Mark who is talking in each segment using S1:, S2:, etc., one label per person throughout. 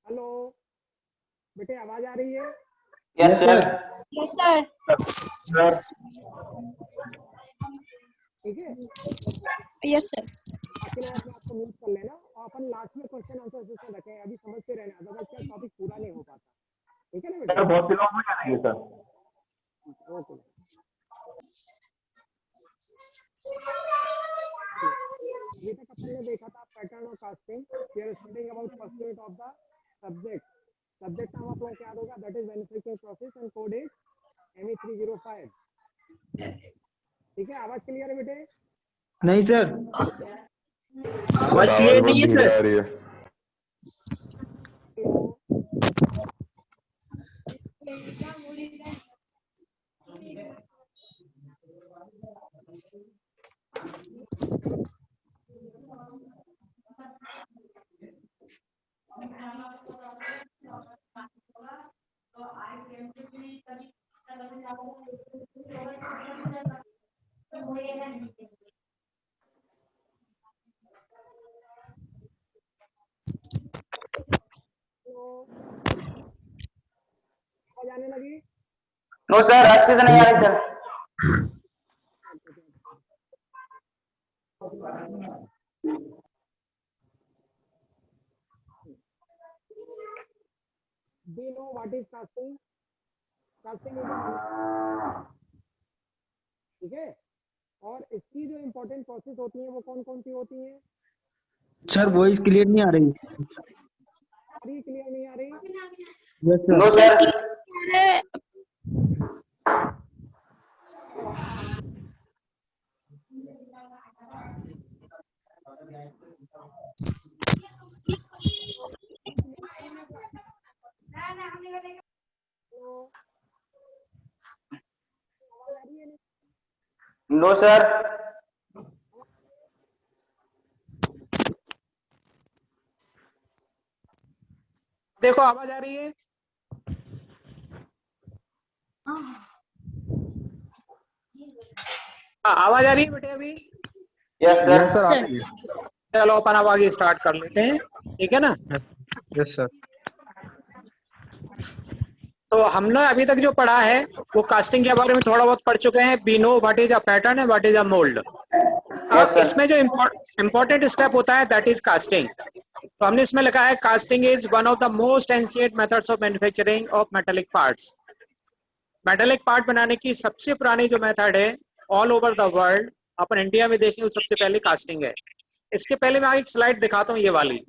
S1: Hello बेटे, आवाज आ रही है?
S2: Yes sir.
S3: Yes sir.
S2: Sir
S1: ठीक है,
S3: यस सर।
S1: बाकी लोग अपने आप को म्यूट कर लेना और अपन लास्ट में क्वेश्चन आंसर सेशन रखें। अभी समझते रहना, अदरवाइज क्या टॉपिक पूरा नहीं हो पाता। ठीक है ना बेटे?
S2: बहुत से लोग हो जाएंगे सर।
S1: ओके अभी तक अपन ने देखा था पैटर्न और casting. We are studying about first unit of the subject. Subject नाम आप लोगों को याद होगा, that is manufacturing process and code is ME305। ठीक है, आवाज क्लियर है बेटे?
S4: नहीं सर,
S2: आवाज क्लियर नहीं है सर।
S1: हेलो आवाज आने लगी?
S2: नो सर, अच्छे से नहीं आ रही sir.
S1: Do you know what is casting? Casting is ठीक है, और इसकी जो इम्पोर्टेंट प्रोसेस होती है वो कौन कौन सी होती है?
S4: सर वॉइस क्लियर नहीं आ रही।
S1: सारी क्लियर नहीं आ रही?
S4: Yes
S2: no
S4: sir.
S2: Sir. No sir.
S1: देखो आवाज आ रही है? आवाज आ रही है बेटे अभी?
S2: Yes sir.
S3: सर।
S1: चलो अपन अब आगे स्टार्ट कर लेते हैं, ठीक है ना?
S4: Yes sir.
S1: तो हमने अभी तक जो पढ़ा है वो कास्टिंग के बारे में थोड़ा बहुत पढ़ चुके हैं। We know what is a pattern and what is a mould. अब
S2: सर।
S1: इसमें जो इम्पोर्टेंट स्टेप होता है दैट इज कास्टिंग। तो हमने इसमें लिखा है casting is one of the most ancient methods of manufacturing of metallic parts. Metallic part बनाने की सबसे पुरानी जो मेथड है all over the world, upon India में देखें तो सबसे पहले कास्टिंग है। इसके पहले मैं एक स्लाइड दिखाता हूँ, ये वाली।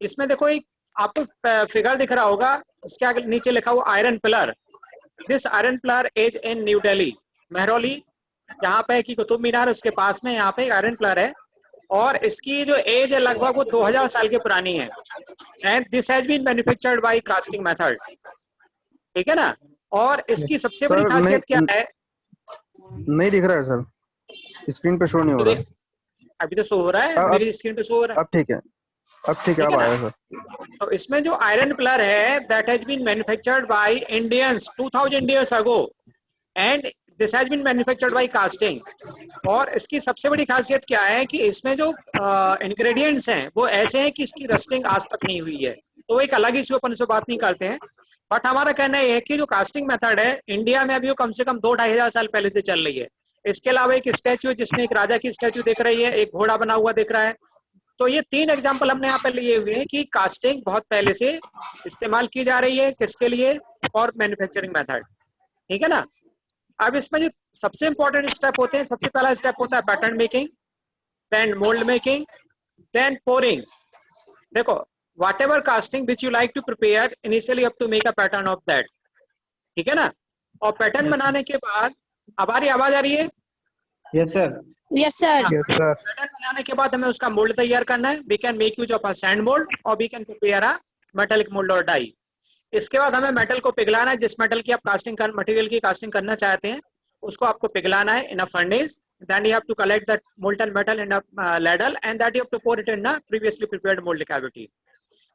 S1: इसमें देखो एक आपको फिगर दिख रहा होगा, इसके आगे नीचे लिखा हुआ iron pillar. This iron pillar is in new Delhi, Mehrauli, जहाँ पे की कुतुब मीनार उसके पास में यहाँ पे आयरन पिलर है। और इसकी जो एज है लगभग वो 2000 साल की पुरानी है। And this has been manufactured by casting method. ठीक है ना? और इसकी सबसे बड़ी खासियत क्या है?
S5: नहीं दिख रहा है सर, स्क्रीन पे शो नहीं हो रहा।
S1: अभी तो शो हो रहा है, मेरी स्क्रीन पे शो हो रहा है।
S5: अब ठीक है, अब ठीक है, अब आया सर।
S1: तो इसमें जो आयरन पिलर है that has been manufactured by Indians 2000 years ago and this has been manufactured by casting. और इसकी सबसे बड़ी खासियत क्या है कि इसमें जो इंग्रेडिएंट्स हैं वो ऐसे हैं कि इसकी रस्टिंग आज तक नहीं हुई है। तो एक अलग इश्यू, अपन इस पर बात नहीं करते हैं। बट हमारा कहना यह है कि जो कास्टिंग मेथड है इंडिया में अभी वो कम से कम 2-2.5 हजार साल पहले से चल रही है। इसके अलावा एक स्टैचू है जिसमें एक राजा की स्टैचू दिख रही है, एक घोड़ा बना हुआ दिख रहा है। तो ये 3 एग्जाम्पल हमने यहाँ पे लिए हुए हैं कि कास्टिंग बहुत पहले से इस्तेमाल की जा रही है, किसके लिए? और मैन्युफैक्चरिंग मेथड। ठीक है ना? अब इसमें जो सबसे इंपॉर्टेंट स्टेप होते हैं, सबसे पहला स्टेप होता है pattern making, then mould making, then pouring. देखो, whatever casting which you like to prepare initially have to make a pattern of that। ठीक है ना? और पैटर्न बनाने के बाद, हमारी आवाज आ रही है?
S4: Yes sir.
S3: Yes sir.
S4: Yes sir.
S1: Pattern बनाने के बाद हमें उसका मोल्ड तैयार करना है। We can make use of a sand mould और we can prepare a metallic mould और डाई। इसके बाद हमें मेटल को पिघलाना है। जिस मेटल की आप कास्टिंग मटेरियल की कास्टिंग करना चाहते हैं उसको आपको पिघलाना है इन अ furnace. Then you have to collect that molten metal in a ladle and that you have to pour it in a previously prepared mold cavity।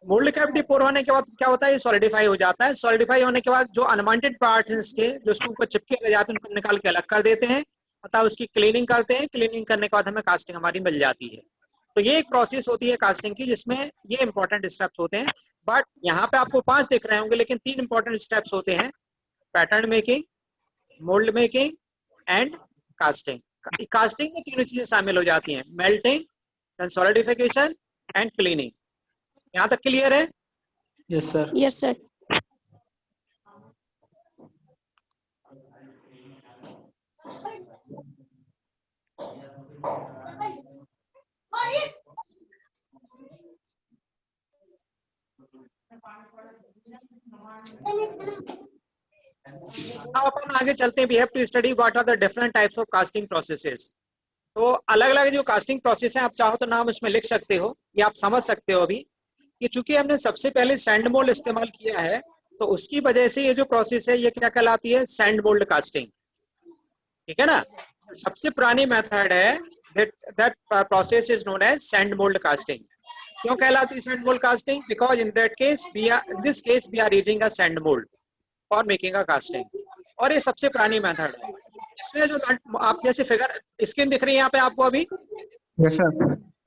S1: Mould cavity pour होने के बाद क्या होता है? ये सॉलिडिफाई हो जाता है। सॉलिडिफाई होने के बाद जो अनवांटेड पार्ट्स हैं इसके, जो उसके ऊपर चिपके रह जाते हैं, उनको निकाल के अलग कर देते हैं, मतलब उसकी क्लीनिंग करते हैं। क्लीनिंग करने के बाद हमें कास्टिंग हमारी मिल जाती है। तो ये एक प्रोसेस होती है कास्टिंग की जिसमें ये इंपॉर्टेंट स्टेप्स होते हैं। बट यहाँ पे आपको 5 दिख रहे होंगे, लेकिन 3 इंपॉर्टेंट स्टेप्स होते हैं, pattern making, mould making and casting. Casting में तीनों चीजें शामिल हो जाती हैं, melting, then solidification and cleaning. यहाँ तक क्लियर है?
S4: Yes, sir.
S3: Yes, sir.
S1: अब अपन आगे चलते हैं। We have to study what are the different types of casting processes. तो अलग अलग जो कास्टिंग प्रोसेस है, आप चाहो तो नाम उसमें लिख सकते हो, ये आप समझ सकते हो अभी कि चूंकि हमने सबसे पहले सैंड मोल्ड इस्तेमाल किया है, तो उसकी वजह से ये जो प्रोसेस है ये क्या कहलाती है, सैंड मोल्ड कास्टिंग। ठीक है ना? सबसे पुरानी मेथड है, that process is known as sand mould casting. क्यों कहलाती है sand mould casting? Because in that case in this case we are using a sand mould for making a casting, और ये सबसे पुरानी मेथड है। इसमें जो आप जैसे फिगर स्क्रीन दिख रही है यहाँ पे आपको अभी,
S4: Yes, sir.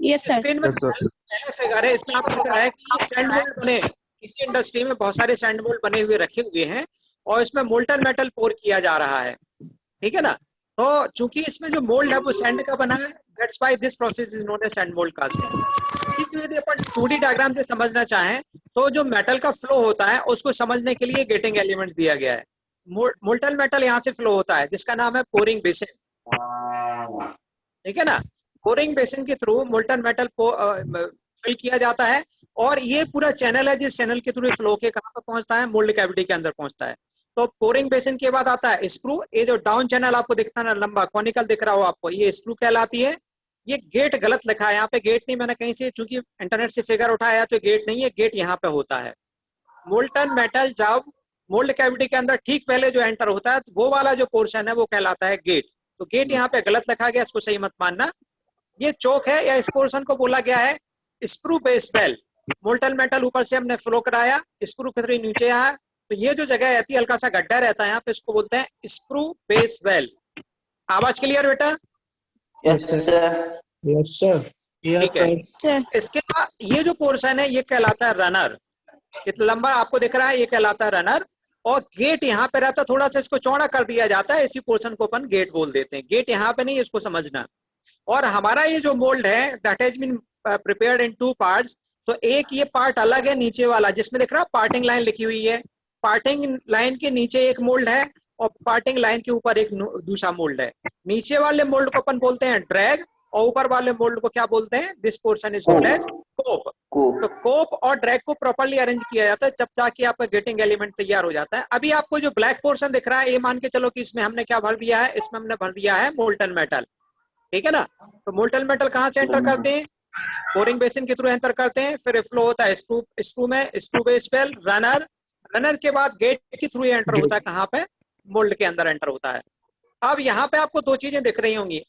S3: Yes, sir.
S1: Screen में
S5: Yes, sir.
S1: पहला फिगर है, इसमें आपको दिख रहा है कि सैंड मोल्ड बने, इसी इंडस्ट्री में बहुत सारे सैंड मोल्ड बने हुए रखे हुए हैं और इसमें मोल्टन मेटल पोर किया जा रहा है। ठीक है ना? तो चूंकि इसमें जो मोल्ड है वो सैंड का बना है, that's why this process is known as sand mould casting. इसी को यदि अपन 2D डायग्राम से समझना चाहें तो जो मेटल का फ्लो होता है उसको समझने के लिए गेटिंग एलिमेंट्स दिया गया है। मोल्टन मेटल यहाँ से फ्लो होता है जिसका नाम है पोरिंग बेसिन। ठीक है ना? पोरिंग बेसिन के थ्रू मोल्टन मेटल फिल किया जाता है और ये पूरा चैनल है जिस चैनल के थ्रू फ्लो के कहाँ पर पहुंचता है, मोल्ड कैविटी के अंदर पहुंचता है। तो पोरिंग बेसिन के बाद आता है स्क्रू। ये जो डाउन चैनल आपको दिखता है ना, लंबा कॉनिकल दिख रहा हो आपको, ये स्क्रू कहलाती है। ये गेट गलत लिखा है यहाँ पे, गेट नहीं, मैंने कहीं से चूंकि इंटरनेट से फिगर उठाया तो गेट नहीं है, गेट यहाँ पे होता है। मोल्टन मेटल जब मोल्ड कैविटी के अंदर ठीक पहले जो एंटर होता है, तो वो वाला जो पोर्शन है वो कहलाता है गेट। तो गेट यहाँ पे गलत लिखा गया, इसको सही मत मानना। ये चोक है, या इस पोर्शन को बोला गया है sprue base well. Molten metal ऊपर से हमने फ्लो कराया, स्क्रू के थ्रू नीचे आया, तो ये जो जगह रहती है हल्का सा गड्ढा रहता है यहाँ पे, इसको बोलते हैं स्क्रू बेस बेल। आवाज क्लियर बेटा?
S2: Yes, sir.
S4: Yes, sir. Yes,
S1: ठीक है।
S3: Sir.
S1: इसके बाद ये जो पोर्शन है ये कहलाता है रनर। इतना लंबा आपको दिख रहा है, ये कहलाता है रनर। और गेट यहाँ पे रहता है, थोड़ा सा इसको चौड़ा कर दिया जाता है, इसी पोर्शन को अपन गेट बोल देते हैं। गेट यहाँ पे नहीं, इसको समझना। और हमारा ये जो मोल्ड है that has been prepared in 2 parts. तो एक ये पार्ट अलग है नीचे वाला, जिसमें दिख रहा है पार्टिंग लाइन लिखी हुई है। पार्टिंग लाइन के नीचे एक मोल्ड है और पार्टिंग लाइन के ऊपर एक दूसरा मोल्ड है। नीचे वाले मोल्ड को अपन बोलते हैं ड्रैग और ऊपर वाले मोल्ड को क्या बोलते हैं? This portion is known as cope. तो कोप और ड्रैग को प्रॉपर्ली अरेंज किया जाता है, जब जाके आपका गेटिंग एलिमेंट तैयार हो जाता है। अभी आपको जो ब्लैक पोर्शन दिख रहा है, ये मान के चलो कि इसमें हमने क्या भर दिया है, इसमें हमने भर दिया है मोल्टन मेटल। ठीक है ना? तो मोल्टन मेटल कहाँ से एंटर करते हैं? पोरिंग बेसिन के थ्रू एंटर करते हैं, फिर फ्लो होता है स्क्रू में, sprue base well, runner. Runner के बाद गेट के थ्रू एंटर होता है, कहाँ पे? मोल्ड के अंदर एंटर होता है। अब यहाँ पे आपको 2 चीजें दिख रही होंगी।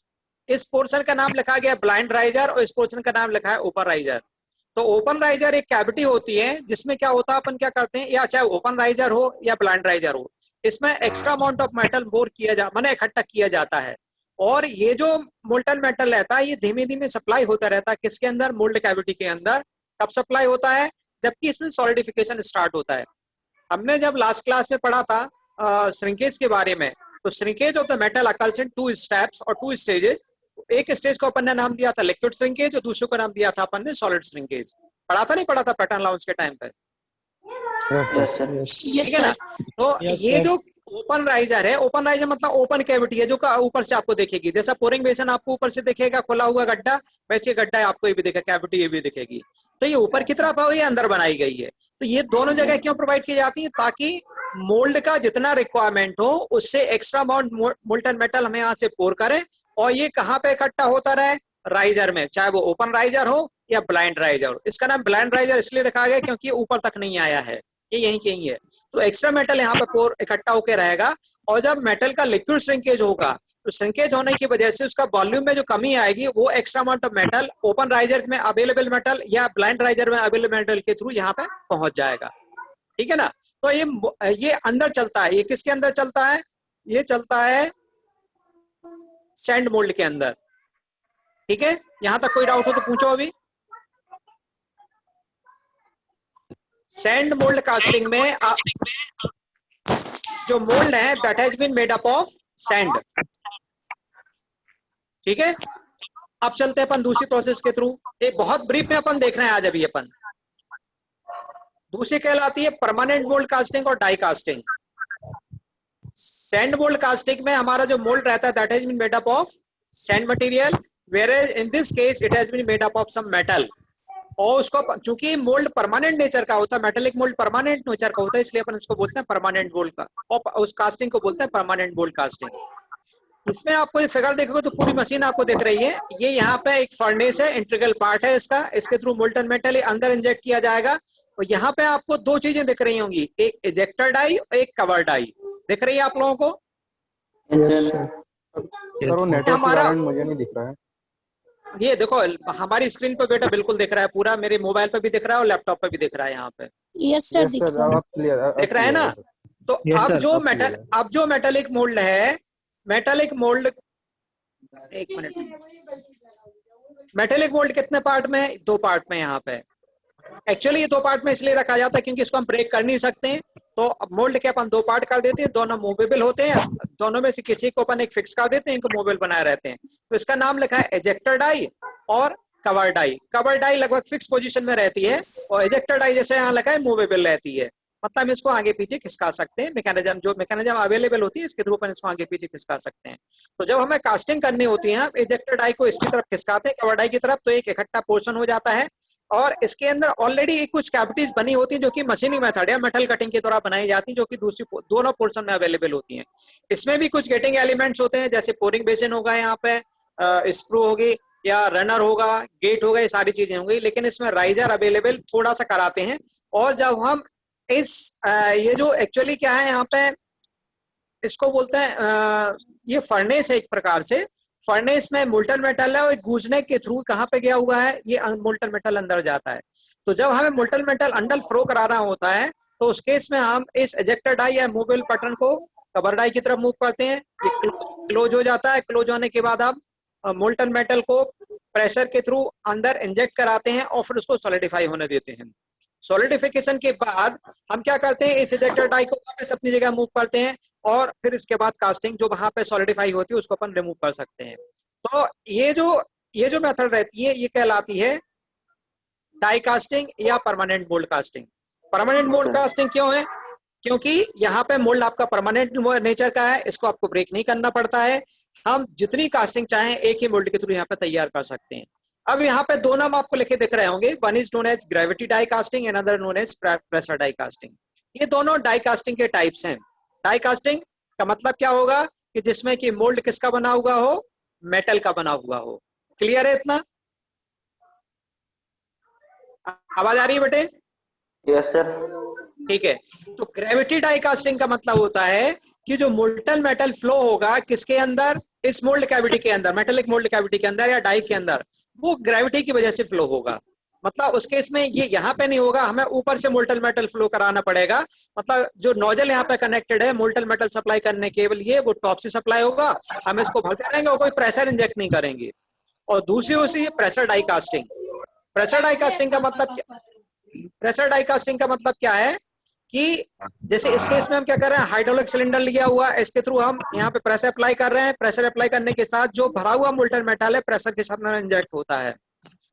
S1: इस पोर्शन का नाम लिखा गया ब्लाइंड राइजर और इस पोर्शन का नाम लिखा है ओपन राइजर। तो ओपन राइजर एक कैविटी होती है जिसमें क्या होता है, अपन क्या करते हैं, या चाहे ओपन राइजर हो या ब्लाइंड राइजर हो, इसमें extra amount of metal bore किया माने इकट्ठा किया जाता है। और ये जो मोल्टन मेटल रहता है ये धीमे धीमे सप्लाई होता रहता है, किसके अंदर? मोल्ड कैविटी के अंदर। कब सप्लाई होता है? जबकि इसमें सॉलिडिफिकेशन स्टार्ट होता है। हमने जब लास्ट क्लास में पढ़ा था श्रिंकेज के बारे में, तो shrinkage of the metal occurs in 2 steps और 2 स्टेजेस। एक स्टेज को अपन ने नाम दिया था लिक्विड श्रिंकेज और दूसरे को नाम दिया था अपन ने सॉलिड श्रिंकेज। पढ़ा था, नहीं पढ़ा था पैटर्न अलाउंस के टाइम पे?
S2: Yes, sir.
S3: Yes,
S1: ठीक है ना?
S3: sir.
S1: तो
S4: Yes,
S1: ये
S4: sir.
S1: जो ओपन राइजर है, ओपन राइजर मतलब ओपन कैविटी है जो ऊपर से आपको दिखेगी। जैसा पोरिंग बेसिन आपको ऊपर से दिखेगा खुला हुआ गड्ढा, वैसे गड्ढा आपको ये भी दिखेगा, कैविटी ये भी दिखेगी। तो ये ऊपर की तरफ है, ये अंदर बनाई गई है। तो ये दोनों जगह क्यों प्रोवाइड की जाती है? ताकि मोल्ड का जितना रिक्वायरमेंट हो उससे एक्स्ट्रा अमाउंट मोल्टन मेटल हमें यहाँ से पोर करें और ये कहाँ पे इकट्ठा होता रहे? राइजर में, चाहे वो ओपन राइजर हो या ब्लाइंड राइजर हो। इसका नाम ब्लाइंड राइजर इसलिए रखा गया क्योंकि ये ऊपर तक नहीं आया है, ये यहीं कहीं है। तो एक्स्ट्रा मेटल यहाँ पे पोर इकट्ठा होकर रहेगा और जब मेटल का लिक्विड श्रिंकेज होगा तो श्रिंकेज होने की वजह से उसका वॉल्यूम में जो कमी आएगी वो extra amount of metal open riser में अवेलेबल मेटल या ब्लाइंड राइजर में अवेलेबल मेटल के थ्रू यहाँ पे पहुंच जाएगा। ठीक है ना? तो ये अंदर चलता है। ये किसके अंदर चलता है? ये चलता है सैंड मोल्ड के अंदर। ठीक है, यहां तक कोई डाउट हो तो पूछो अभी। सैंड मोल्ड कास्टिंग में जो मोल्ड है that has been made up of sand. ठीक है, अब चलते हैं अपन दूसरी प्रोसेस के थ्रू। एक बहुत ब्रीफ में अपन देख रहे हैं आज अभी अपन। दूसरी कहलाती है परमानेंट मोल्ड कास्टिंग और die casting. Sand mould casting में हमारा जो मोल्ड रहता है that has been made up of sand material, whereas in this case it has been made up of some metal। और उसको चूंकि मोल्ड परमानेंट नेचर का होता है, मेटेलिक मोल्ड परमानेंट नेचर का होता है, इसलिए अपन इसको बोलते हैं परमानेंट मोल्ड का, और उस कास्टिंग को बोलते हैं परमानेंट मोल्ड कास्टिंग। इसमें आपको ये फिगर देखोगे तो पूरी मशीन आपको दिख रही है। ये यहाँ पे एक फर्नेस है, इंटीग्रल पार्ट है इसका, इसके थ्रू मोल्टन मेटल अंदर इंजेक्ट किया जाएगा। और यहाँ पे आपको दो चीजें दिख रही होंगी, एक इजेक्टर डाई और एक कवर डाई। दिख रही है आप लोगों को?
S2: Yes, sir.
S5: सर वो नेटवर्क के
S1: हमारा-
S5: कारण मुझे नहीं दिख रहा है।
S1: ये देखो हमारी स्क्रीन पे बेटा बिल्कुल दिख रहा है पूरा, मेरे मोबाइल पे भी दिख रहा है और लैपटॉप पे भी दिख रहा है। यहाँ पे
S3: यस सर, दिख रहा है।
S5: अब क्लियर
S1: दिख रहा है ना? तो
S4: Yes,
S1: अब
S4: sir,
S1: जो
S5: अब
S1: मेटल
S5: clear है।
S1: अब जो मेटेलिक मोल्ड है, मेटेलिक मोल्ड, एक मिनट, मेटेलिक मोल्ड कितने पार्ट में है? दो पार्ट में। यहाँ पे एक्चुअली ये दो पार्ट में इसलिए रखा जाता है क्योंकि इसको हम ब्रेक कर नहीं सकते हैं, तो मोल्ड के अपन दो पार्ट कर देते हैं, दोनों मूवेबल होते हैं, दोनों में से किसी को अपन एक फिक्स कर देते हैं, इनको मूवेबल बनाए रहते हैं। तो इसका नाम लिखा है एजेक्टर डाई और कवर डाई। कवर डाई लगभग फिक्स पोजीशन में रहती है और एजेक्टर डाई जैसे यहाँ लिखा है मूवेबल रहती है, मतलब हम इसको आगे पीछे खिसका सकते हैं। मैकेनिज्म जो मैकेनिज्म अवेलेबल होती है इसके थ्रू अपन इसको आगे पीछे खिसका सकते हैं। तो जब हमें कास्टिंग करनी होती है, हम एजेक्टर डाई को इसकी तरफ खिसकाते हैं, कवर डाई की तरफ, तो एक इकट्ठा पोर्शन हो जाता है और इसके अंदर ऑलरेडी कुछ कैविटीज बनी होती हैं जो कि मशीनिंग मेथड या मेटल कटिंग के द्वारा बनाई जाती हैं, जो कि दूसरी दोनों पोर्शन में अवेलेबल होती हैं। इसमें भी कुछ गेटिंग एलिमेंट्स होते हैं, जैसे पोरिंग बेसिन होगा, यहाँ पे स्क्रू होगी या रनर होगा, गेट होगा, ये सारी चीजें होंगी। लेकिन इसमें राइजर अवेलेबल थोड़ा सा कराते हैं। और जब हम ये जो एक्चुअली क्या है यहाँ पे, इसको बोलते हैं ये फर्नेस है एक प्रकार से। फर्नेस में मोल्टन मेटल है और गूंजने के थ्रू कहाँ पे गया हुआ है, ये मोल्टन मेटल अंदर जाता है। तो जब हमें मोल्टन मेटल अंदर फ्लो कराना होता है तो उस केस में हम इस एजेक्टर डाई या मूवेबल पैटर्न को कवर डाई की तरफ मूव करते हैं, ये क्लोज हो जाता है। क्लोज होने के बाद हम मोल्टन मेटल को प्रेशर के थ्रू अंदर इंजेक्ट कराते हैं और फिर उसको सॉलिडिफाई होने देते हैं। सॉलिडिफिकेशन के बाद हम क्या करते हैं, इस एजेक्टर डाई को वापस अपनी जगह मूव करते हैं और फिर इसके बाद कास्टिंग जो वहां पे सॉलिडिफाई होती है उसको अपन रिमूव कर सकते हैं। तो ये जो मेथड रहती है ये कहलाती है डाई कास्टिंग या permanent mould casting. Permanent mould casting क्यों है? क्योंकि यहाँ पे मोल्ड आपका परमानेंट नेचर का है, इसको आपको ब्रेक नहीं करना पड़ता है। हम जितनी कास्टिंग चाहें एक ही मोल्ड के थ्रू यहाँ पे तैयार कर सकते हैं। अब यहाँ पे दो नाम आपको लिखे दिख रहे होंगे, one is known as gravity die casting and other known as pressure die casting. ये दोनों डाई कास्टिंग के टाइप्स हैं। डाई कास्टिंग का मतलब क्या होगा कि जिसमें कि मोल्ड किसका बना हुआ हो, मेटल का बना हुआ हो। क्लियर है इतना? आवाज आ रही है बेटे?
S2: Yes, sir.
S1: ठीक है। तो ग्रेविटी डाई कास्टिंग का मतलब होता है कि जो मोल्टन मेटल फ्लो होगा किसके अंदर, इस मोल्ड कैविटी के अंदर, मेटेलिक मोल्ड कैविटी के अंदर या डाई के अंदर, वो ग्रेविटी की वजह से फ्लो होगा। मतलब उस केस में ये यहाँ पे नहीं होगा, हमें ऊपर से मोल्टन मेटल फ्लो कराना पड़ेगा। मतलब जो नोजल यहाँ पे कनेक्टेड है मोल्टन मेटल सप्लाई करने केवल ये वो टॉप से सप्लाई होगा, हम इसको भरते रहेंगे और कोई प्रेशर इंजेक्ट नहीं करेंगे। और दूसरी ओर से ये pressure die casting. Pressure die casting का मतलब क्या, प्रेशर डाई कास्टिंग का मतलब क्या है कि जैसे इस केस में हम क्या कर रहे हैं, हाइड्रोलिक सिलेंडर लिया हुआ, इसके थ्रू हम यहाँ पे प्रेशर अप्लाई कर रहे हैं। प्रेशर अप्लाई करने के साथ जो भरा हुआ मोल्टन मेटल है प्रेशर के साथ इंजेक्ट होता है,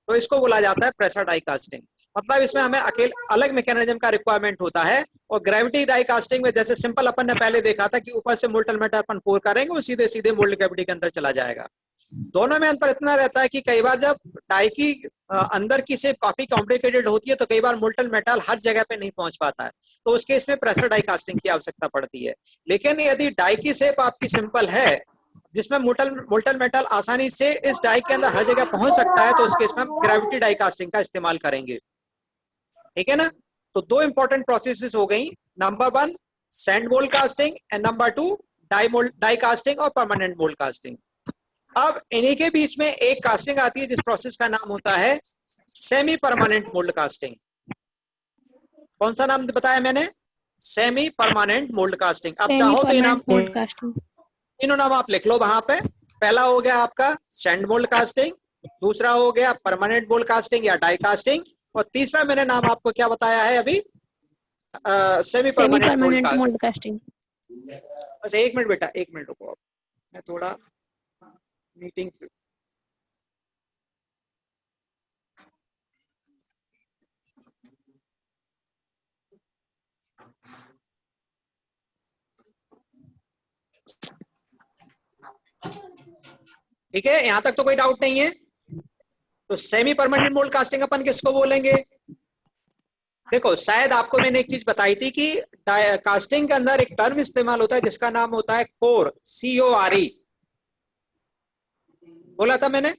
S1: तो इसको बोला जाता है प्रेशर डाई कास्टिंग। मतलब इसमें हमें अकेले अलग मैकेनिज्म का रिक्वायरमेंट होता है। और ग्रेविटी डाई कास्टिंग में जैसे सिंपल अपन ने पहले देखा था कि ऊपर से मोल्टन मेटल अपन पोर करेंगे और सीधे सीधे मोल्ड कैविटी के अंदर चला जाएगा। दोनों में अंतर इतना रहता है कि कई बार जब डाई की अंदर की शेप काफी कॉम्प्लिकेटेड होती है तो कई बार मोल्टन मेटल हर जगह पे नहीं पहुंच पाता है, तो उस केस में प्रेशर डाई कास्टिंग की आवश्यकता पड़ती है। लेकिन यदि डाई की शेप आपकी सिंपल है जिसमें मोल्टन मेटल आसानी से इस डाई के अंदर हर जगह पहुंच सकता है, तो उस केस में हम ग्रेविटी डाई कास्टिंग का इस्तेमाल करेंगे। ठीक है ना? तो दो इंपॉर्टेंट प्रोसेसेस हो गई, number 1 sand mould casting and number 2 die casting और परमानेंट मोल्ड कास्टिंग। अब इन्हीं के बीच में एक कास्टिंग आती है जिस प्रोसेस का नाम होता है सेमी परमानेंट मोल्ड कास्टिंग। कौन सा नाम बताया मैंने? Semi permanent mould casting. अब चाहो तो नाम
S3: मोल्ड कास्टिंग,
S1: तीनों नाम आप लिख लो वहां पे। पहला हो गया आपका सैंड मोल्ड कास्टिंग, दूसरा हो गया परमानेंट मोल्ड कास्टिंग या डाई कास्टिंग, और तीसरा मैंने नाम आपको क्या बताया है अभी, semi
S3: semi
S1: permanent mould
S3: permanent
S1: casting.
S3: Mould casting.
S1: बस एक मिनट बेटा, एक मिनट रुको, मैं थोड़ा मीटिंग। ठीक है, यहां तक तो कोई डाउट नहीं है। तो सेमी परमानेंट मोल्ड कास्टिंग अपन किसको बोलेंगे? देखो, शायद आपको मैंने एक चीज बताई थी कि कास्टिंग के अंदर एक टर्म इस्तेमाल होता है जिसका नाम होता है कोर, CORE। बोला था मैंने।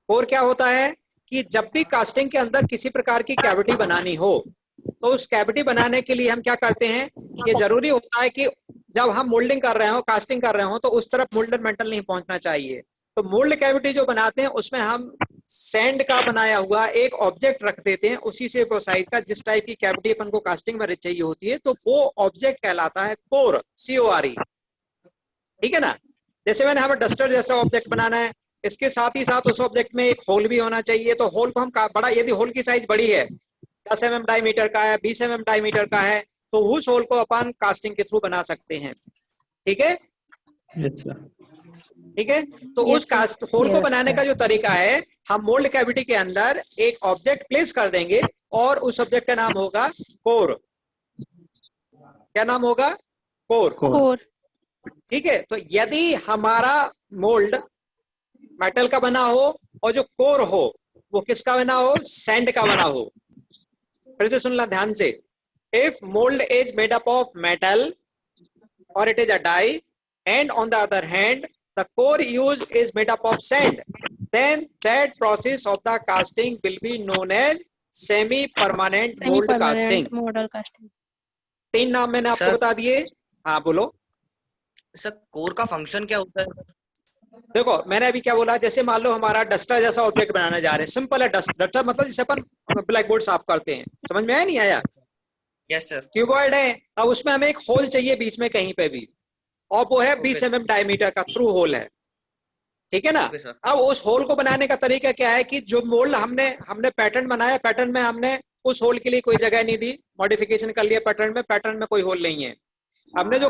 S1: कोर क्या होता है कि जब भी कास्टिंग के अंदर किसी प्रकार की कैविटी बनानी हो, तो उस कैविटी बनाने के लिए हम क्या करते हैं, ये जरूरी होता है कि जब हम मोल्डिंग कर रहे हो, कास्टिंग कर रहे हो, तो उस तरफ मोल्डर मेटल नहीं पहुंचना चाहिए। तो मोल्ड कैविटी जो बनाते हैं उसमें हम सैंड का बनाया हुआ एक ऑब्जेक्ट रख देते हैं, उसी से वो साइज का, जिस टाइप की कैविटी अपन को कास्टिंग में चाहिए होती है, तो वो ऑब्जेक्ट कहलाता है कोर, CORE। ठीक है ना। जैसे मैंने हमें डस्टर जैसा ऑब्जेक्ट बनाना है, इसके साथ ही साथ उस ऑब्जेक्ट में एक होल भी होना चाहिए। तो होल को हम बड़ा, यदि होल की साइज बड़ी है, 10 mm डायमीटर का है, 20 mm डायमीटर का है, तो उस होल को अपन कास्टिंग के थ्रू बना सकते हैं। ठीक है,
S4: Yes, sir.
S1: ठीक है। तो
S3: Yes,
S1: उस कास्ट होल को
S3: Yes,
S1: बनाने
S3: sir.
S1: का जो तरीका है, हम मोल्ड कैविटी के अंदर एक ऑब्जेक्ट प्लेस कर देंगे और उस ऑब्जेक्ट का नाम होगा कोर। क्या नाम होगा? कोर।
S3: कोर।
S1: ठीक है। तो यदि हमारा मोल्ड मेटल का बना हो और जो कोर हो वो किसका बना हो? सैंड का बना हो। फिर से सुनना ध्यान से। If mould is made up of metal और it is a die, and on the other hand the core used is made up of sand, then that process of the casting will be known as semi permanent
S3: semi
S1: mold casting।
S3: Permanent mould casting.
S1: 3 नाम मैंने आपको
S6: sir,
S1: बता दिए। हाँ बोलो।
S6: Sir core का function क्या होता है?
S1: देखो, मैंने अभी क्या बोला, जैसे मान लो हमारा डस्टर जैसा ऑब्जेक्ट बनाने जा रहे हैं। सिंपल है। डस्टर मतलब जिसे अपन ब्लैक बोर्ड साफ करते हैं। समझ में आया नहीं आया?
S6: Yes sir.
S1: क्यूबॉइड है, अब उसमें हमें एक होल चाहिए बीच में कहीं पे भी, और वो है 20 mm डायमीटर का थ्रू होल है। ठीक है ना।
S6: Okay sir.
S1: अब उस होल को बनाने का तरीका क्या है कि जो मोल्ड हमने पैटर्न बनाया, पैटर्न में हमने उस होल के लिए कोई जगह नहीं दी, मॉडिफिकेशन कर लिया पैटर्न में, पैटर्न में कोई होल नहीं है। हमने जो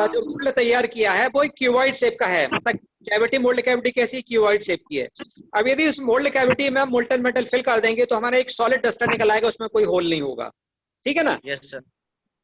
S1: जो मोल्ड तैयार किया है वो एक क्यूबॉइड शेप का है, मतलब कैविटी, मोल्ड कैविटी कैसी? क्यूबॉइड शेप की है। अब यदि उस मोल्ड कैविटी में हम मोल्टन मेटल फिल कर देंगे तो हमारा एक सॉलिड डस्टर निकल आएगा, उसमें कोई होल नहीं होगा। ठीक है ना।
S6: Yes sir.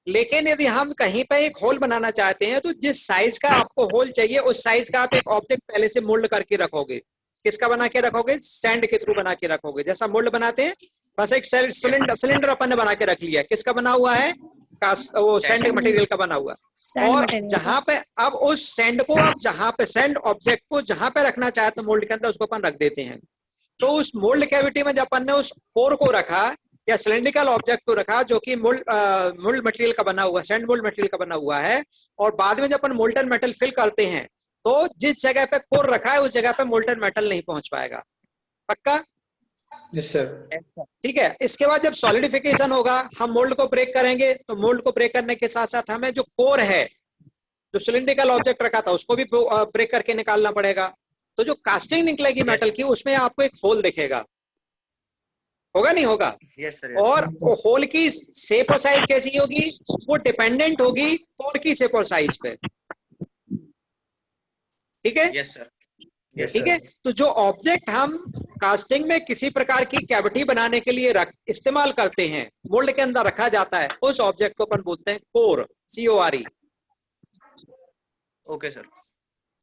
S1: लेकिन यदि हम कहीं पे एक होल बनाना चाहते हैं, तो जिस साइज का आपको होल चाहिए उस साइज का आप एक ऑब्जेक्ट पहले से मोल्ड करके रखोगे। किसका बना के रखोगे? सैंड के थ्रू बना के रखोगे। जैसा मोल्ड बनाते हैं, बस एक सिलेंडर अपन ने बना के रख लिया। किसका बना हुआ है? वो सैंड मटेरियल का बना हुआ। और जहां पे अब उस सैंड को, अब जहां पे सैंड ऑब्जेक्ट को जहां पे रखना चाहे तो मोल्ड के अंदर उसको अपन रख देते हैं। तो उस मोल्ड कैविटी में जब अपन ने उस कोर को रखा या सिलेंड्रिकल ऑब्जेक्ट को रखा जो कि मोल्ड मटेरियल का बना हुआ, सैंड मोल्ड मटेरियल का बना हुआ है, और बाद में जब अपन मोल्टन मेटल फिल करते हैं तो जिस जगह पे कोर रखा है उस जगह पे मोल्टन मेटल नहीं पहुंच पाएगा। पक्का?
S4: Yes, sir.
S1: ठीक है। इसके बाद जब सॉलिडिफिकेशन होगा, हम मोल्ड को ब्रेक करेंगे, तो मोल्ड को ब्रेक करने के साथ साथ हमें जो कोर है, जो सिलिंड्रिकल ऑब्जेक्ट रखा था, उसको भी ब्रेक करके निकालना पड़ेगा। तो जो कास्टिंग निकलेगी मेटल की, उसमें आपको एक होल दिखेगा। होगा नहीं होगा?
S6: Yes sir.
S1: और वो होल की शेप और साइज कैसी होगी? वो डिपेंडेंट होगी कोर की शेप और साइज पे। ठीक है।
S6: Yes sir.
S1: ठीक है। तो जो ऑब्जेक्ट हम कास्टिंग में किसी प्रकार की कैविटी बनाने के लिए इस्तेमाल करते हैं, मोल्ड के अंदर रखा जाता है, उस ऑब्जेक्ट को अपन बोलते हैं कोर, CORE।
S6: Okay sir.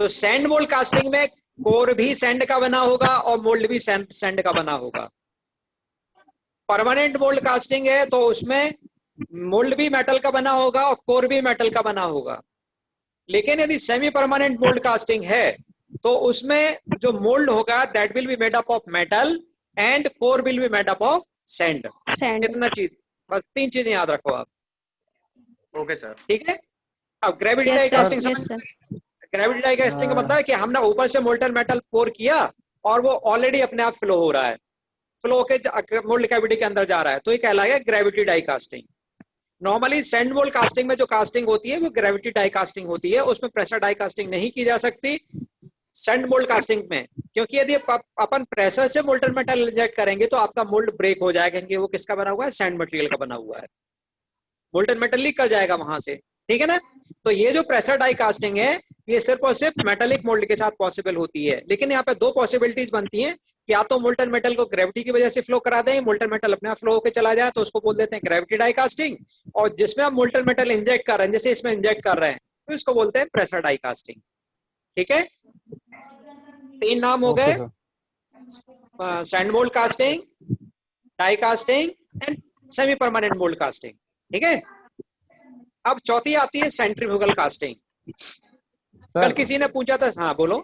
S1: तो सैंड मोल्ड कास्टिंग में कोर भी सैंड का बना होगा और मोल्ड भी सैंड का बना होगा। परमानेंट मोल्ड कास्टिंग है तो उसमें मोल्ड भी मेटल का बना होगा और कोर भी मेटल का बना होगा। लेकिन यदि सेमी परमानेंट मोल्ड कास्टिंग है तो उसमें जो मोल्ड होगा that will be made up of metal and core will be made up of sand. इतना चीज, बस 3 चीजें याद रखो आप।
S6: Okay sir.
S1: ठीक है। अब gravity die casting gravity die casting का मतलब है कि हमने ऊपर से मोल्टन मेटल पोर किया और वो ऑलरेडी अपने आप फ्लो हो रहा है, फ्लो के मोल्ड कैविटी के अंदर जा रहा है, तो ये कहलाएगा gravity die casting. Normally sand mould casting में जो कास्टिंग होती है वो ग्रेविटी डाई कास्टिंग होती है, उसमें प्रेशर डाई कास्टिंग नहीं की जा सकती। सैंड मोल्ड कास्टिंग में क्योंकि यदि अपन प्रेशर से मोल्टन मेटल इंजेक्ट करेंगे तो आपका मोल्ड ब्रेक हो जाएगा, क्योंकि वो किसका बना हुआ है, सैंड मटेरियल का बना हुआ है, मोल्टन मेटल लीक कर जाएगा वहां से, ठीक है ना। तो ये जो प्रेशर डाई कास्टिंग है ये सिर्फ और सिर्फ मेटेलिक मोल्ड के साथ पॉसिबल होती है। लेकिन यहाँ पे दो पॉसिबिलिटीज बनती हैं कि या तो मोल्टन मेटल को ग्रेविटी की वजह से फ्लो करा दें, मोल्टन मेटल अपने आप फ्लो होकर चला जाए, तो उसको बोल देते हैं ग्रेविटी डाई कास्टिंग, और जिसमें आप मोल्टन मेटल इंजेक्ट कर रहे हैं, जैसे इसमें इंजेक्ट कर रहे हैं, तो इसको बोलते हैं प्रेशर डाई कास्टिंग। ठीक है, 3 नाम हो गए, sand mould casting, die casting and semi permanent mould casting. ठीक है, अब चौथी आती है सेंट्रीफ्यूगल कास्टिंग। कल किसी ने पूछा था, हाँ बोलो।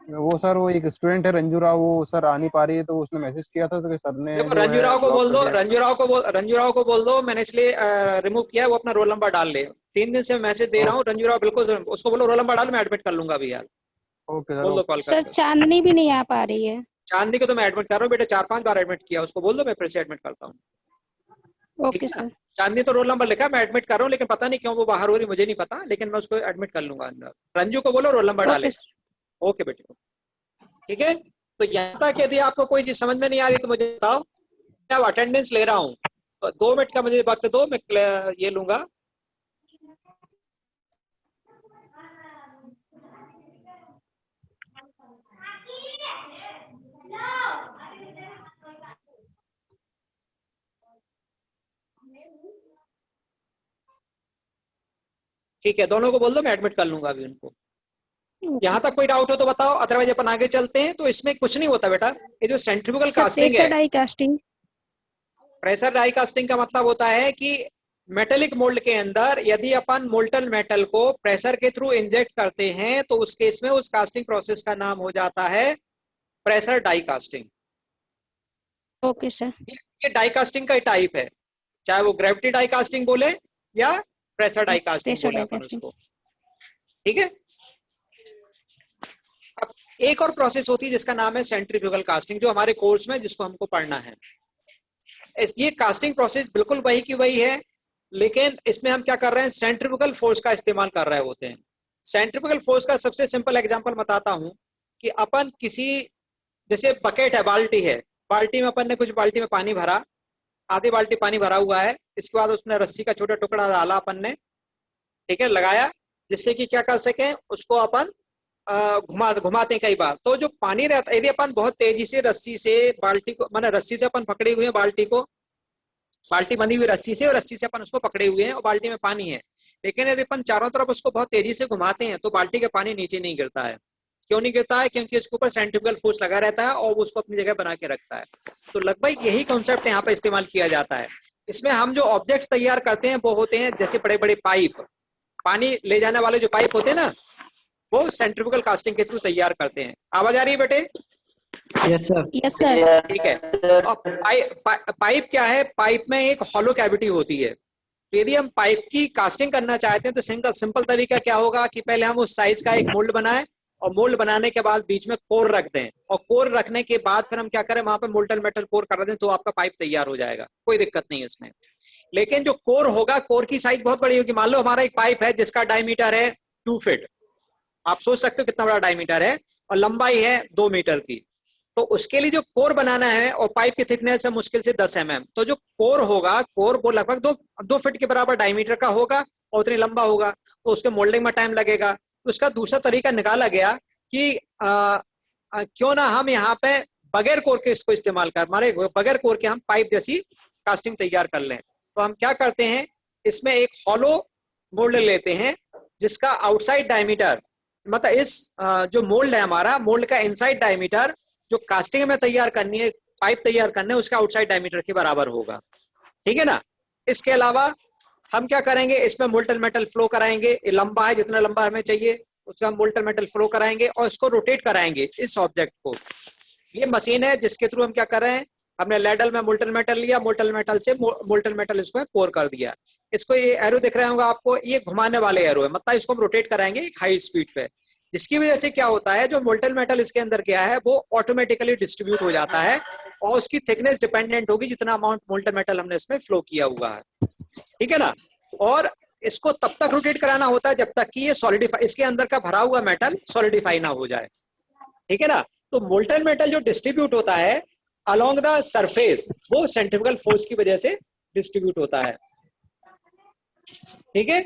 S5: वो सर वो एक स्टूडेंट है रंजू राव, वो सर आ नहीं पा रही है, तो उसने मैसेज किया था तो सर ने
S1: देखो रंजू राव को बोल दो, रंजू राव को बोल दो, मैंने इसलिए रिमूव किया है, वो अपना रोल नंबर डाल ले। 3 दिन से मैसेज दे रहा हूँ, रंजू राव बिल्कुल, उसको बोलो रोल नंबर डाल, मैं एडमिट कर लूंगा अभी यार।
S5: ओके
S1: बोल दो कॉल
S3: सर
S1: कर।
S3: चांदनी भी नहीं आ पा रही है।
S1: चांदनी को तो मैं एडमिट कर रहा हूँ बेटे, 4-5 बार एडमिट किया, उसको बोल दो मैं फिर से एडमिट करता हूँ।
S3: Okay sir.
S1: चांदनी तो रोल नंबर लिखा, मैं एडमिट कर रहा हूँ, लेकिन पता नहीं क्यों वो बाहर हो रही, मुझे नहीं पता, लेकिन मैं उसको एडमिट कर लूंगा अंदर। रंजू को बोलो रोल नंबर डाले। ओके बेटे, ठीक है। तो यहाँ तक यदि आपको कोई चीज समझ में नहीं आ रही तो मुझे बताओ, मैं अटेंडेंस ले रहा हूँ, तो 2 मिनट का मुझे वक्त दो, मैं ये लूंगा। ठीक है, दोनों को बोल दो, मैं एडमिट कर लूंगा अभी उनको। यहाँ तक कोई डाउट हो तो बताओ, अदरवाइज अपन आगे चलते हैं। तो इसमें कुछ नहीं होता बेटा, ये जो सेंट्रीफ्यूगल कास्टिंग है,
S3: pressure die casting,
S1: pressure die casting का मतलब होता है कि मेटेलिक मोल्ड के अंदर यदि अपन मोल्टन मेटल को प्रेशर के थ्रू इंजेक्ट करते हैं तो उस केस में उस कास्टिंग प्रोसेस का नाम हो जाता है pressure die casting.
S3: Okay sir.
S1: ये डाई कास्टिंग का टाइप है, चाहे वो ग्रेविटी डाई कास्टिंग बोले या प्रेशर डाई कास्टिंग
S3: प्रेशर
S1: बोले
S3: डाई
S1: अपन
S3: कास्टिंग।
S1: उसको। ठीक है, अब एक और प्रोसेस होती है जिसका नाम है सेंट्रीफ्यूगल कास्टिंग, जो हमारे कोर्स में जिसको हमको पढ़ना है। ये कास्टिंग प्रोसेस बिल्कुल वही की वही है, लेकिन इसमें हम क्या कर रहे हैं, सेंट्रीफ्यूगल फोर्स का इस्तेमाल कर रहे होते हैं। सेंट्रीफ्यूगल फोर्स का सबसे सिंपल एग्जांपल बताता हूं कि अपन किसी, जैसे बकेट है, बाल्टी है, बाल्टी में अपन ने कुछ बाल्टी में पानी भरा, आधी बाल्टी पानी भरा हुआ है, इसके बाद उसमें रस्सी का छोटा टुकड़ा डाला अपन ने, ठीक है, लगाया, जिससे कि क्या कर सके, उसको अपन घुमाते हैं कई बार। तो जो पानी रहता है, यदि अपन बहुत तेजी से रस्सी से बाल्टी को, माने रस्सी से अपन पकड़े हुए हैं बाल्टी को, बाल्टी बंधी हुई रस्सी से, और रस्सी से अपन उसको पकड़े हुए हैं और बाल्टी में पानी है, लेकिन यदि अपन चारों तरफ उसको बहुत तेजी से घुमाते हैं तो बाल्टी का पानी नीचे नहीं गिरता है। क्यों नहीं गिरता है? क्योंकि उसके ऊपर सेंट्रीफ्यूगल फोर्स लगा रहता है और वो उसको अपनी जगह बना के रखता है। तो लगभग यही कॉन्सेप्ट यहाँ पर इस्तेमाल किया जाता है। इसमें हम जो ऑब्जेक्ट तैयार करते हैं वो होते हैं जैसे बड़े बड़े पाइप, पानी ले जाने वाले जो पाइप होते हैं ना, वो सेंट्रीफ्यूगल कास्टिंग के थ्रू तैयार करते हैं। आवाज आ रही है बेटे?
S4: Yes sir.
S3: Yes sir.
S1: ठीक है। और पाइप क्या है, पाइप में एक हॉलो कैविटी होती है। तो यदि हम पाइप की कास्टिंग करना चाहते हैं तो सिंपल तरीका क्या होगा कि पहले हम उस साइज का एक मोल्ड बनाएं, और मोल्ड बनाने के बाद बीच में कोर रख दें, और कोर रखने के बाद फिर हम क्या करें, वहां पे मोल्टन मेटल कोर कर दें, तो आपका पाइप तैयार हो जाएगा, कोई दिक्कत नहीं है इसमें। लेकिन जो कोर होगा, कोर की साइज बहुत बड़ी होगी। मान लो हमारा एक पाइप है जिसका डायमीटर है 2 फीट, आप सोच सकते हो कितना बड़ा डायमीटर है, और लंबाई है 2 मीटर की। तो उसके लिए जो कोर बनाना है, और पाइप की थिकनेस है मुश्किल से 10 mm, तो जो कोर होगा, कोर वो लगभग 2 फीट के बराबर डायमीटर का होगा और उतनी लंबा होगा, तो उसके मोल्डिंग में टाइम लगेगा। उसका दूसरा तरीका निकाला गया कि क्यों ना हम यहाँ पे बगैर कोर के इसको इस्तेमाल कर, मारे बगैर कोर के हम पाइप जैसी कास्टिंग तैयार कर लें। तो हम क्या करते हैं, इसमें एक हॉलो मोल्ड लेते हैं जिसका आउटसाइड डायमीटर, मतलब इस जो मोल्ड है हमारा, मोल्ड का इनसाइड डायमीटर जो कास्टिंग में तैयार करनी है, पाइप तैयार करने है, उसका आउटसाइड डायमीटर के बराबर होगा। ठीक है ना। इसके अलावा हम क्या करेंगे, इसमें मोल्टन मेटल फ्लो कराएंगे, लंबा है, जितना लंबा हमें चाहिए उसका हम मोल्टन मेटल फ्लो कराएंगे और इसको रोटेट कराएंगे इस ऑब्जेक्ट को। ये मशीन है जिसके थ्रू हम क्या कर रहे हैं, हमने लैडल में मोल्टन मेटल लिया, मोल्टन मेटल से मोल्टन मेटल इसको पोर कर दिया। इसको ये एरो दिख रहा होगा आपको, ये घुमाने वाले एरो है, मतलब इसको हम रोटेट कराएंगे एक हाई स्पीड पे, जिसकी वजह से क्या होता है, जो मोल्टन मेटल इसके अंदर गया है वो ऑटोमेटिकली डिस्ट्रीब्यूट हो जाता है, और उसकी थिकनेस डिपेंडेंट होगी जितना अमाउंट मोल्टन मेटल हमने इसमें फ्लो किया हुआ है। ठीक है ना। और इसको तब तक रोटेट कराना होता है जब तक कि ये सॉलिडिफाई, इसके अंदर का भरा हुआ मेटल सॉलिडिफाई ना हो जाए। ठीक है ना। तो मोल्टन मेटल जो डिस्ट्रीब्यूट होता है अलोंग द सरफेस, वो सेंट्रीफ्यूगल फोर्स की वजह से डिस्ट्रीब्यूट होता है। ठीक है,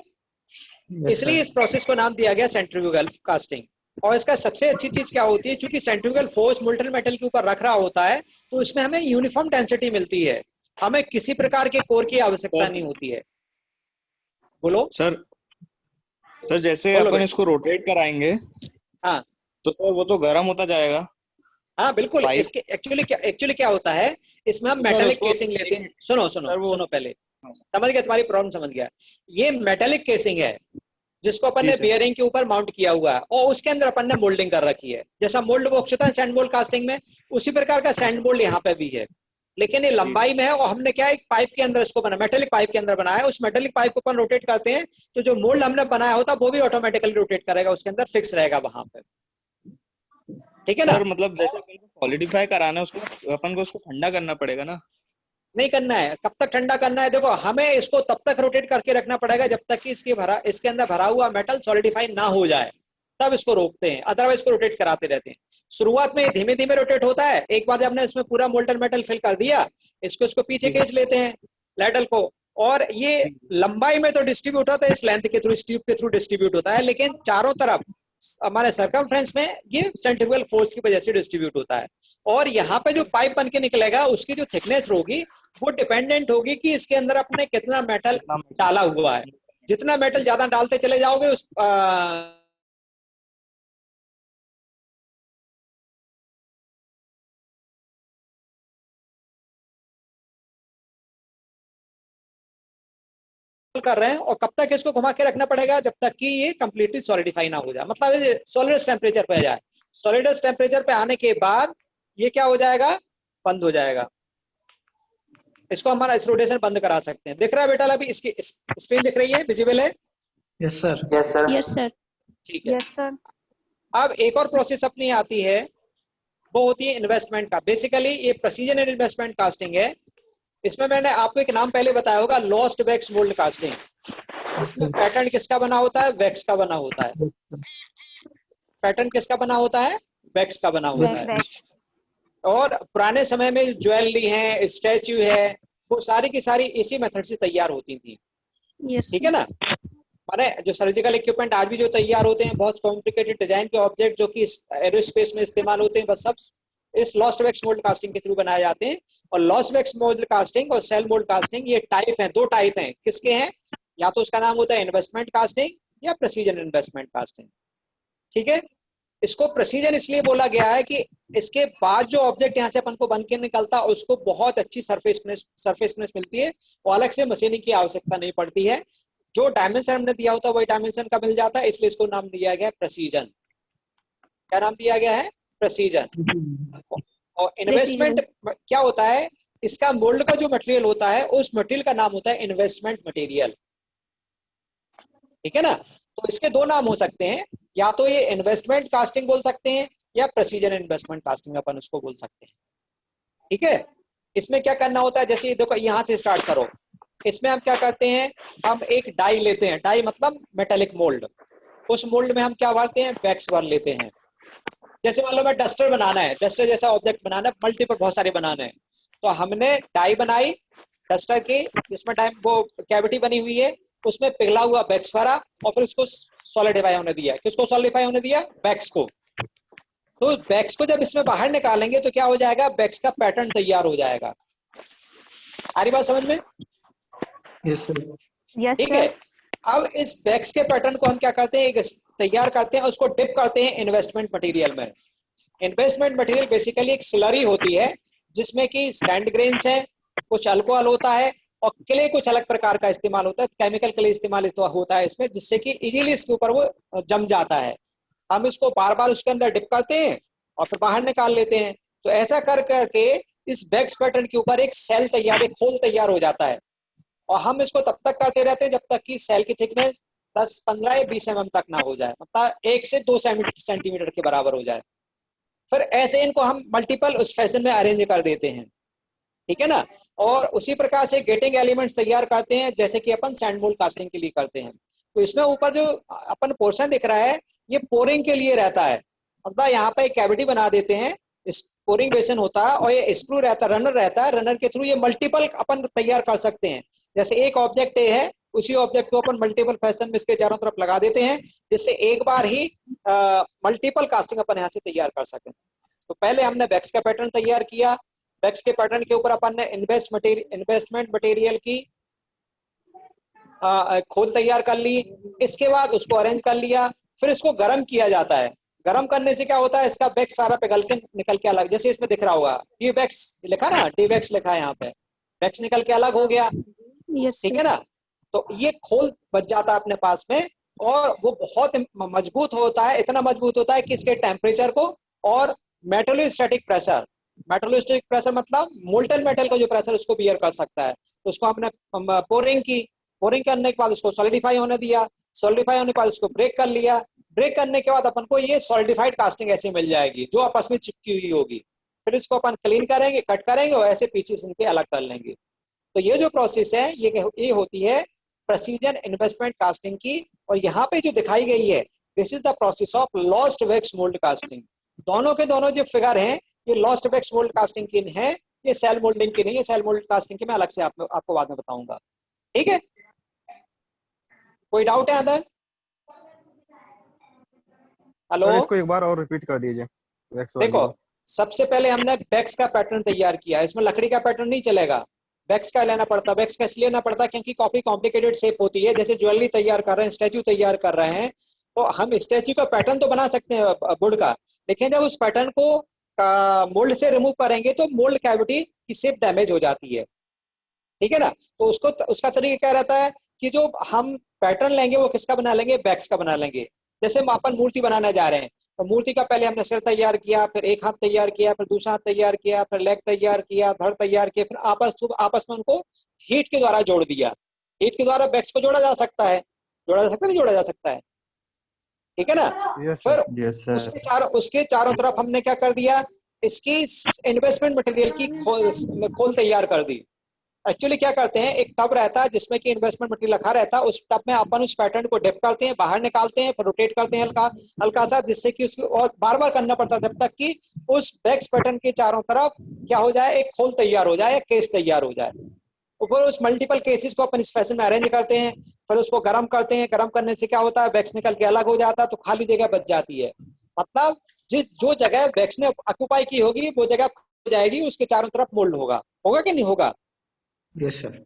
S1: इसलिए इस प्रोसेस को नाम दिया गया सेंट्रीफ्यूगल कास्टिंग। और इसका सबसे अच्छी चीज क्या होती है, क्योंकि सेंट्रीफ्यूगल फोर्स मोल्टन मेटल के ऊपर रख रहा होता है, तो इसमें हमें यूनिफॉर्म डेंसिटी मिलती है, हमें किसी प्रकार के कोर की आवश्यकता नहीं होती है। बोलो
S7: सर सर जैसे
S1: बोलो
S7: अपन
S1: बेटा।
S7: इसको रोटेट कराएंगे
S1: हाँ
S7: तो सर वो तो गर्म होता जाएगा।
S1: हाँ बिल्कुल,
S7: पाइप-
S1: इसके एक्चुअली क्या होता है, इसमें हम
S7: सर,
S1: मेटेलिक
S7: उसको-
S1: केसिंग लेते हैं। सुनो सुनो
S7: सर, वो-
S1: सुनो पहले,
S7: हाँ।
S1: समझ गया तुम्हारी प्रॉब्लम, समझ गया। ये मेटेलिक केसिंग है जिसको अपन
S7: जी
S1: ने
S7: सर।
S1: बियरिंग के ऊपर माउंट किया हुआ है, और उसके अंदर अपन ने मोल्डिंग कर रखी है। जैसा मोल्ड बॉक्स होता है सैंड मोल्ड कास्टिंग में, उसी प्रकार का सैंड मोल्ड यहाँ पे भी है, लेकिन ये लंबाई में है। और हमने क्या एक पाइप के अंदर इसको बना, मेटेलिक पाइप के अंदर बनाया है। उस मेटेलिक पाइप को अपन रोटेट करते हैं, तो जो मोल्ड हमने बनाया होता है वो भी ऑटोमेटिकली रोटेट करेगा, उसके अंदर फिक्स रहेगा वहां पे। ठीक है ना?
S7: सर मतलब जैसे अपन को सॉलिडिफाई कराना है उसको, अपन को उसको ठंडा करना पड़ेगा ना।
S1: नहीं करना है। कब तक ठंडा करना है, देखो हमें इसको तब तक रोटेट करके रखना पड़ेगा जब तक कि इसके अंदर भरा हुआ मेटल सॉलिडिफाई ना हो जाए, तब इसको रोकते हैं, अदरवाइज इसको रोटेट कराते रहते हैं। शुरुआत में धीमे धीमे रोटेट होता है। एक बार जब हमने इसमें पूरा मोल्टन मेटल फिल कर दिया, इसको पीछे खींच लेते हैं लैडल को, और ये लंबाई में तो डिस्ट्रीब्यूट होता है, इस लेंथ के थ्रू, इस ट्यूब के थ्रू डिस्ट्रीब्यूट होता है, लेकिन चारों तरफ हमारे सरकमफ्रेंस में ये सेंट्रीफ्यूगल फोर्स की वजह से डिस्ट्रीब्यूट होता है। और यहाँ पे जो पाइप बन के निकलेगा उसकी जो थिकनेस होगी वो डिपेंडेंट होगी कि इसके अंदर अपने कितना मेटल डाला हुआ है। जितना मेटल ज्यादा डालते चले जाओगे उस कर रहे हैं, और कब तक इसको घुमा के रखना पड़ेगा, जब तक कि ये कंप्लीटली सॉलिडिफाई ना हो जाए, मतलब सॉलिडस टेम्परेचर पे आ जाए। सॉलिडस टेम्परेचर पे आने के बाद ये क्या हो जाएगा, बंद हो जाएगा। इसको हमारा इस रोटेशन बंद करा सकते हैं। दिख रहा है बेटा अभी, इसकी स्क्रीन दिख रही है, विजिबल है?
S4: Yes sir.
S2: Yes sir.
S3: Yes sir.
S1: ठीक है।
S8: Yes sir.
S1: अब एक और प्रोसेस अपनी आती है, वो होती है इन्वेस्टमेंट का। बेसिकली ये प्रेसिजन एंड इन्वेस्टमेंट कास्टिंग है। इसमें मैंने आपको एक नाम पहले बताया होगा, लॉस्ट वैक्स मोल्ड कास्टिंग। इसमें पैटर्न किसका बना होता है, वैक्स का बना होता है। पैटर्न किसका बना होता है, वैक्स का बना होता है।
S8: वैक्स।
S1: और पुराने समय में ज्वेलरी है, स्टैच्यू है, वो सारी की सारी इसी मेथड से तैयार होती थी।
S3: यस
S1: ठीक है ना? माने जो सर्जिकल इक्विपमेंट आज भी जो तैयार होते हैं, बहुत कॉम्प्लिकेटेड डिजाइन के ऑब्जेक्ट जो कि एरोस्पेस में इस्तेमाल होते हैं, बस सब इस लॉस्ट वैक्स मोल्ड कास्टिंग के थ्रू बनाए जाते हैं। और लॉस्ट वैक्स मोल्ड कास्टिंग और सेल मोल्ड कास्टिंग, ये टाइप हैं, दो टाइप हैं। किसके हैं? या तो उसका नाम होता है इन्वेस्टमेंट कास्टिंग या प्रेसिजन इन्वेस्टमेंट कास्टिंग। ठीक है, इसको प्रेसिजन इसलिए बोला गया है कि इसके बाद जो ऑब्जेक्ट यहाँ से अपन को बन के निकलता है उसको बहुत अच्छी सरफेसनेस मिलती है, और अलग से मशीनिंग की आवश्यकता नहीं पड़ती है। जो डायमेंशन हमने दिया होता है वही डायमेंशन का मिल जाता है, इसलिए इसको नाम दिया गया है प्रेसिजन। क्या नाम दिया गया है? प्रेसिजन। और इन्वेस्टमेंट क्या होता है, इसका मोल्ड का जो मटेरियल होता है उस मटेरियल का नाम होता है इन्वेस्टमेंट मटेरियल। ठीक है ना? तो इसके दो नाम हो सकते हैं, या तो ये इन्वेस्टमेंट कास्टिंग बोल सकते हैं या प्रेसिजन इन्वेस्टमेंट कास्टिंग अपन उसको बोल सकते हैं। ठीक है, इसमें क्या करना होता है, जैसे देखो यहां से स्टार्ट करो। इसमें हम क्या करते हैं, हम एक डाई लेते हैं, डाई मतलब मेटेलिक मोल्ड। उस मोल्ड में हम क्या भरते हैं, वैक्स भर लेते हैं। जैसे मान लो मैं डस्टर बनाना है, डस्टर जैसा ऑब्जेक्ट बनाना है, मल्टीपल बहुत सारे बनाने हैं, तो हमने डाई बनाई डस्टर की, जिसमें डाई वो कैविटी बनी हुई है, उसमें पिघला हुआ वैक्स भरा, और फिर उसको सॉलिडिफाई होने दिया। किसको सॉलिडिफाई होने दिया? वैक्स को। तो वैक्स को जब इसमें बाहर निकालेंगे तो क्या हो जाएगा, वैक्स का पैटर्न तैयार हो जाएगा। आ रही बात समझ में?
S4: Yes sir.
S8: यस
S1: ठीक है।
S8: सर।
S1: अब इस वैक्स के पैटर्न को हम क्या करते हैं, तैयार करते हैं, उसको डिप करते हैं इन्वेस्टमेंट मटेरियल में। इन्वेस्टमेंट मटेरियल बेसिकली एक स्लरी होती है जिसमें कि सैंड ग्रेन्स है, कुछ अल्कोहल होता है, और क्ले कुछ अलग प्रकार का इस्तेमाल होता है, केमिकल क्ले इस्तेमाल होता है इसमें, जिससे कि इजीली इसके ऊपर वो जम जाता है। हम इसको बार बार उसके अंदर डिप करते हैं और फिर बाहर निकाल लेते हैं। तो ऐसा कर करके इस वैक्स पैटर्न के ऊपर एक सेल तैयार, एक खोल तैयार हो जाता है। और हम इसको तब तक करते रहते हैं जब तक कि सेल की थिकनेस 10, 15 या 20 mm तक ना हो जाए, मतलब 1 से 2 सेंटीमीटर के बराबर हो जाए। फिर ऐसे इनको हम मल्टीपल उस फैशन में अरेंज कर देते हैं। ठीक है ना? और उसी प्रकार से गेटिंग एलिमेंट्स तैयार करते हैं, जैसे कि अपन सैंड मोल्ड कास्टिंग के लिए करते हैं। तो इसमें ऊपर जो अपन पोर्शन दिख रहा है, ये पोरिंग के लिए रहता है, मतलब यहाँ पे एक कैविटी बना देते हैं, पोरिंग बेसन होता है और ये स्क्रू रहता है, रनर रहता है, रनर के थ्रू ये मल्टीपल अपन तैयार कर सकते हैं। जैसे एक ऑब्जेक्ट ए है, उसी ऑब्जेक्ट को अपन मल्टीपल फैशन में इसके चारों तरफ लगा देते हैं, जिससे एक बार ही मल्टीपल कास्टिंग अपन यहाँ से तैयार कर सकें। तो पहले हमने बैक्स का पैटर्न तैयार किया, बैक्स के पैटर्न के ऊपर अपन ने इन्वेस्टमेंट मटेरियल की खोल तैयार कर ली। इसके बाद उसको अरेंज कर लिया, फिर इसको गर्म किया जाता है। गर्म करने से क्या होता है, इसका बैक्स सारा पिघल के निकल के अलग, जैसे इसमें दिख रहा होगा डी बैक्स लिखा ना, डी बैक्स लिखा है यहाँ पे, बैक्स निकल के अलग हो गया,
S3: यस
S1: ठीक है ना। तो ये खोल बच जाता है अपने पास में, और वो बहुत मजबूत होता है, इतना मजबूत होता है कि इसके टेम्परेचर को और मेटलोस्टैटिक प्रेशर मतलब मोल्टन मेटल का जो प्रेशर उसको बियर कर सकता है। तो उसको हमने पोरिंग करने के बाद उसको सॉलिडिफाई होने दिया, सॉलिडिफाई होने के बाद उसको ब्रेक कर लिया, ब्रेक करने के बाद अपन को ये सॉलिडिफाइड कास्टिंग ऐसी मिल जाएगी जो आपस में चिपकी हुई होगी। फिर इसको अपन क्लीन करेंगे, कट करेंगे और ऐसे पीसेस इनके अलग कर लेंगे। तो ये जो प्रोसेस है ये होती है प्रेसिजन इन्वेस्टमेंट कास्टिंग की। और यहाँ पे जो दिखाई गई है, this is the process of lost wax mould casting. दोनों के दोनों जो फिगर हैं ये लॉस्ट वैक्स मोल्ड कास्टिंग की है, ये सेल मोल्डिंग की नहीं है। सेल मोल्ड कास्टिंग की मैं अलग से आपको बाद में बताऊंगा, ठीक है। कोई डाउट है अंदर? हेलो,
S5: इसको एक बार और रिपीट कर दीजिए।
S1: देखो सबसे पहले हमने बैक्स का पैटर्न तैयार किया, इसमें लकड़ी का पैटर्न नहीं चलेगा, बैक्स का लेना पड़ता। बैक्स का इसलिए लेना पड़ता क्योंकि काफी कॉम्प्लिकेटेड शेप होती है। जैसे ज्वेलरी तैयार कर रहे हैं, स्टैचू तैयार कर रहे हैं, तो हम स्टैचू का पैटर्न तो बना सकते हैं वुड का, लेकिन जब उस पैटर्न को मोल्ड से रिमूव करेंगे तो मोल्ड कैविटी की शेप डैमेज हो जाती है, ठीक है ना। तो उसका तरीका क्या रहता है कि जो हम पैटर्न लेंगे वो किसका बना लेंगे, बैक्स का बना लेंगे। जैसे हम अपन मूर्ति बनाने जा रहे हैं, तो मूर्ति का पहले हमने सिर तैयार किया, फिर एक हाथ तैयार किया, फिर दूसरा हाथ तैयार किया, फिर लेग तैयार किया, धड़ तैयार किया, फिर आपस में उनको हीट के द्वारा जोड़ दिया। हीट के द्वारा बैक्स को जोड़ा जा सकता है, नहीं जोड़ा जा सकता है, ठीक है ना। फिर उसके चारों तरफ हमने क्या कर दिया, इसकी इन्वेस्टमेंट मटेरियल की खोल तैयार कर दी। एक्चुअली क्या करते हैं, एक टब रहता है जिसमें कि इन्वेस्टमेंट मटेरियल रखा रहता है, उस टब में अपन उस पैटर्न को डिप करते हैं, बाहर निकालते हैं, फिर रोटेट करते हैं हल्का सा, जिससे कि उसको और बार बार करना पड़ता है जब तक कि उस बैक्स पैटर्न के चारों तरफ क्या हो जाए, एक खोल तैयार हो जाए, एक केस तैयार हो जाए। ऊपर उस मल्टीपल केसेस को अपन इस फैशन में अरेंज करते हैं, फिर उसको गर्म करते हैं। गर्म करने से क्या होता है, बैक्स निकल के अलग हो जाता है, तो खाली जगह बच जाती है। मतलब जो जगह बैक्स ने ऑक्युपाई की होगी वो जगह हो जाएगी, उसके चारों तरफ मोल्ड होगा कि नहीं होगा?
S4: Yes sir.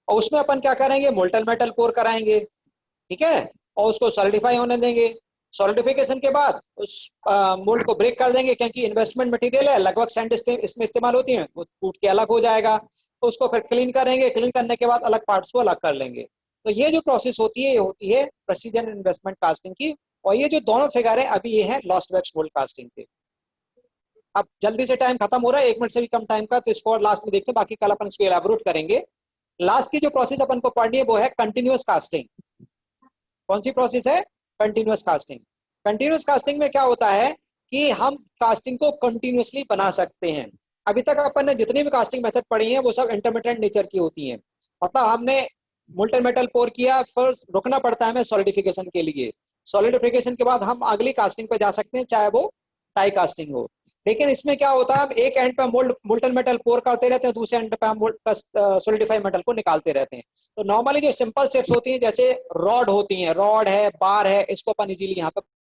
S1: और उसमें अपन क्या करेंगे, मोल्टन मेटल पोर कराएंगे, ठीक है, और उसको सॉलिडिफाई होने देंगे। सॉलिडिफिकेशन के बाद उस मोल्ड को ब्रेक कर देंगे, क्योंकि इन्वेस्टमेंट मटेरियल है, लगभग सैंड इसमें इस्तेमाल होती है, वो टूट के अलग हो जाएगा। तो उसको फिर क्लीन करेंगे, क्लीन करने के बाद अलग पार्ट्स को अलग कर लेंगे। तो ये जो प्रोसेस होती है ये होती है प्रेसिजन इन्वेस्टमेंट कास्टिंग की। और ये जो दोनों फिगर है अभी ये है लॉस्ट वैक्स मोल्ड कास्टिंग के। अब जल्दी से टाइम खत्म हो रहा है, 1 मिनट से भी कम टाइम का, तो इसको और लास्ट में देखते हैं, बाकी कल अपन इसको एलैबोरेट करेंगे। लास्ट की जो प्रोसेस अपन को पढ़नी है वो है कंटिन्यूअस कास्टिंग। कौन सी प्रोसेस है? Continuous casting. कंटिन्यूअस कास्टिंग में क्या होता है कि हम कास्टिंग को कंटिन्यूअसली बना सकते हैं। अभी तक अपन ने जितनी भी कास्टिंग मेथड पढ़ी है वो सब इंटरमिटेंट नेचर की होती हैं। मतलब हमने मोल्टन मेटल पोर किया, फिर रुकना पड़ता है हमें सॉलिडिफिकेशन के लिए। सॉलिडिफिकेशन के बाद हम अगली कास्टिंग पे जा सकते हैं, चाहे वो टाई कास्टिंग हो। लेकिन इसमें क्या होता है, हम एक एंड पे मोल्टन मेटल पोर करते रहते हैं, दूसरे एंड पे हम सॉलिडिफाइड मेटल को निकालते रहते हैं। तो नॉर्मली जो सिंपल शेप्स होती हैं, जैसे रॉड होती हैं, रॉड है, बार है, इसको अपन इजीली यहाँ पे